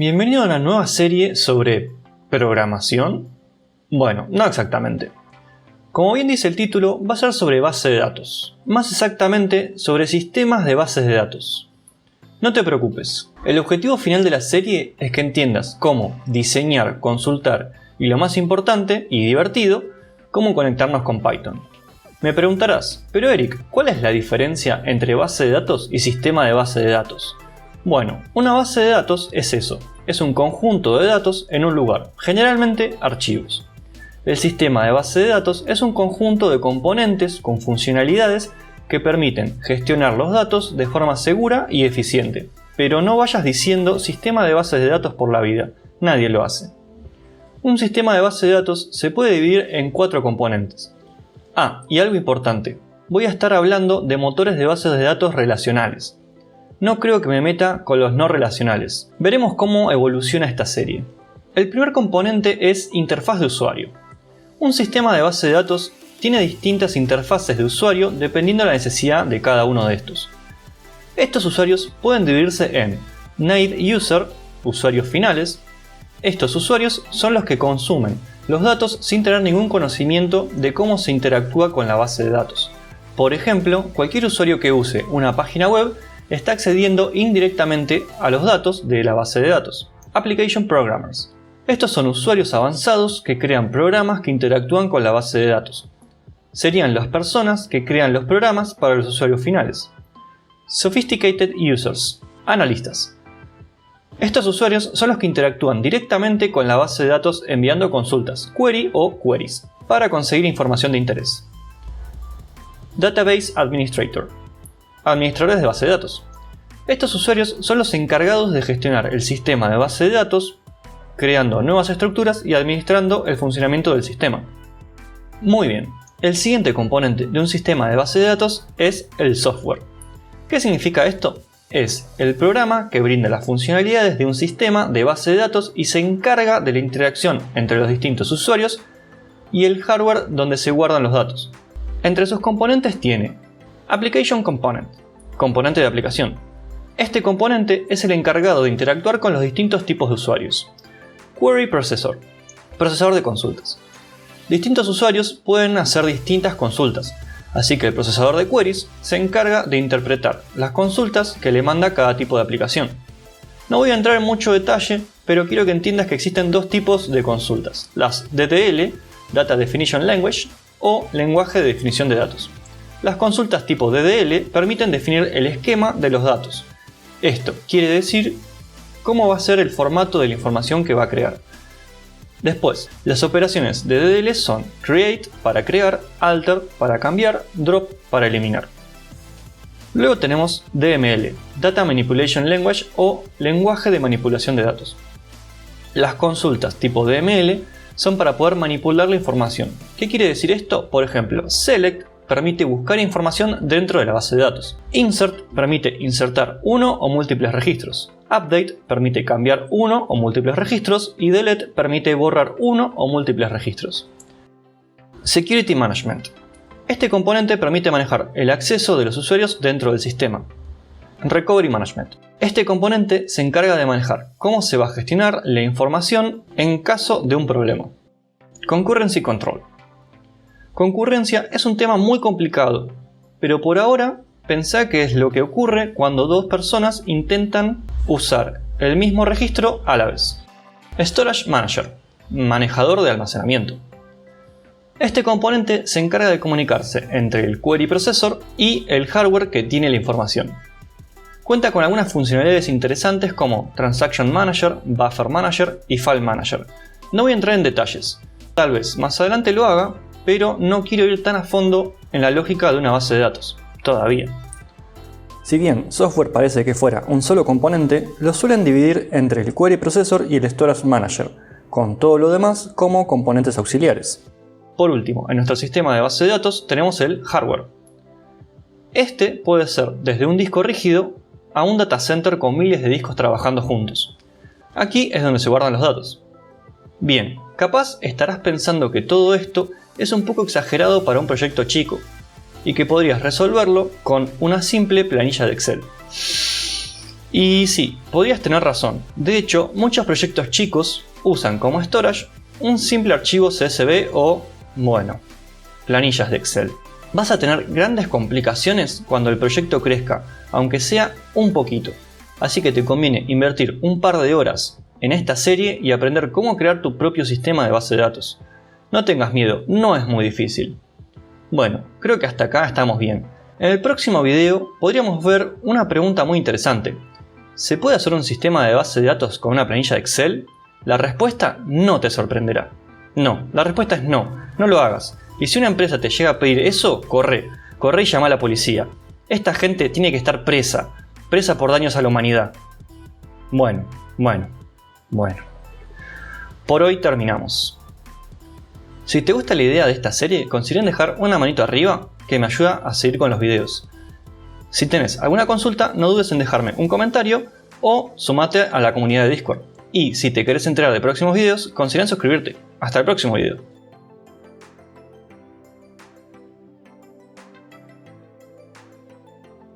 Bienvenido a una nueva serie sobre programación. Bueno, no exactamente. Como bien dice el título, va a ser sobre base de datos. Más exactamente, sobre sistemas de bases de datos. No te preocupes, el objetivo final de la serie es que entiendas cómo diseñar, consultar y lo más importante y divertido, cómo conectarnos con Python. Me preguntarás, pero Eric, ¿cuál es la diferencia entre base de datos y sistema de base de datos? Bueno, una base de datos es eso, es un conjunto de datos en un lugar, generalmente archivos. El sistema de base de datos es un conjunto de componentes con funcionalidades que permiten gestionar los datos de forma segura y eficiente. Pero no vayas diciendo sistema de bases de datos por la vida, nadie lo hace. Un sistema de base de datos se puede dividir en 4 componentes. Y algo importante, voy a estar hablando de motores de bases de datos relacionales. No creo que me meta con los no relacionales. Veremos cómo evoluciona esta serie. El primer componente es interfaz de usuario. Un sistema de base de datos tiene distintas interfaces de usuario dependiendo de la necesidad de cada uno de estos. Estos usuarios pueden dividirse en Native User, usuarios finales. Estos usuarios son los que consumen los datos sin tener ningún conocimiento de cómo se interactúa con la base de datos. Por ejemplo, cualquier usuario que use una página web está accediendo indirectamente a los datos de la base de datos. Application Programmers. Estos son usuarios avanzados que crean programas que interactúan con la base de datos. Serían las personas que crean los programas para los usuarios finales. Sophisticated Users. Analistas. Estos usuarios son los que interactúan directamente con la base de datos enviando consultas, query o queries, para conseguir información de interés. Database Administrator. Administradores de base de datos. Estos usuarios son los encargados de gestionar el sistema de base de datos, creando nuevas estructuras y administrando el funcionamiento del sistema. Muy bien, el siguiente componente de un sistema de base de datos es el software. ¿Qué significa esto? Es el programa que brinda las funcionalidades de un sistema de base de datos y se encarga de la interacción entre los distintos usuarios y el hardware donde se guardan los datos. Entre sus componentes tiene Application Component, componente de aplicación. Este componente es el encargado de interactuar con los distintos tipos de usuarios. Query Processor, procesador de consultas. Distintos usuarios pueden hacer distintas consultas, así que el procesador de queries se encarga de interpretar las consultas que le manda cada tipo de aplicación. No voy a entrar en mucho detalle, pero quiero que entiendas que existen dos tipos de consultas, las DDL, Data Definition Language, o lenguaje de definición de datos. Las consultas tipo DDL permiten definir el esquema de los datos. Esto quiere decir cómo va a ser el formato de la información que va a crear. Después, las operaciones de DDL son create para crear, alter para cambiar, drop para eliminar. Luego tenemos DML, Data Manipulation Language o lenguaje de manipulación de datos. Las consultas tipo DML son para poder manipular la información. ¿Qué quiere decir esto? Por ejemplo, select permite buscar información dentro de la base de datos. Insert permite insertar uno o múltiples registros. Update permite cambiar uno o múltiples registros y Delete permite borrar uno o múltiples registros. Security Management. Este componente permite manejar el acceso de los usuarios dentro del sistema. Recovery Management. Este componente se encarga de manejar cómo se va a gestionar la información en caso de un problema. Concurrency Control. Concurrencia es un tema muy complicado, pero por ahora pensá que es lo que ocurre cuando dos personas intentan usar el mismo registro a la vez. Storage Manager, manejador de almacenamiento. Este componente se encarga de comunicarse entre el query processor y el hardware que tiene la información. Cuenta con algunas funcionalidades interesantes como Transaction Manager, Buffer Manager y File Manager. No voy a entrar en detalles, tal vez más adelante lo haga, pero no quiero ir tan a fondo en la lógica de una base de datos, todavía. Si bien software parece que fuera un solo componente, lo suelen dividir entre el Query Processor y el Storage Manager, con todo lo demás como componentes auxiliares. Por último, en nuestro sistema de base de datos tenemos el hardware. Este puede ser desde un disco rígido a un data center con miles de discos trabajando juntos. Aquí es donde se guardan los datos. Bien, capaz estarás pensando que todo esto es un poco exagerado para un proyecto chico y que podrías resolverlo con una simple planilla de Excel. Y sí, podrías tener razón. De hecho, muchos proyectos chicos usan como storage un simple archivo CSV o, bueno, planillas de Excel. Vas a tener grandes complicaciones cuando el proyecto crezca, aunque sea un poquito. Así que te conviene invertir un par de horas en esta serie y aprender cómo crear tu propio sistema de base de datos. No tengas miedo, no es muy difícil. Bueno, creo que hasta acá estamos bien. En el próximo video podríamos ver una pregunta muy interesante. ¿Se puede hacer un sistema de base de datos con una planilla de Excel? La respuesta no te sorprenderá. No, la respuesta es no, no lo hagas. Y si una empresa te llega a pedir eso, corre y llama a la policía. Esta gente tiene que estar presa por daños a la humanidad. Bueno. Por hoy terminamos. Si te gusta la idea de esta serie, consideren dejar una manito arriba que me ayuda a seguir con los videos. Si tenés alguna consulta, no dudes en dejarme un comentario o sumate a la comunidad de Discord. Y si te querés enterar de próximos videos, consideren suscribirte. Hasta el próximo video.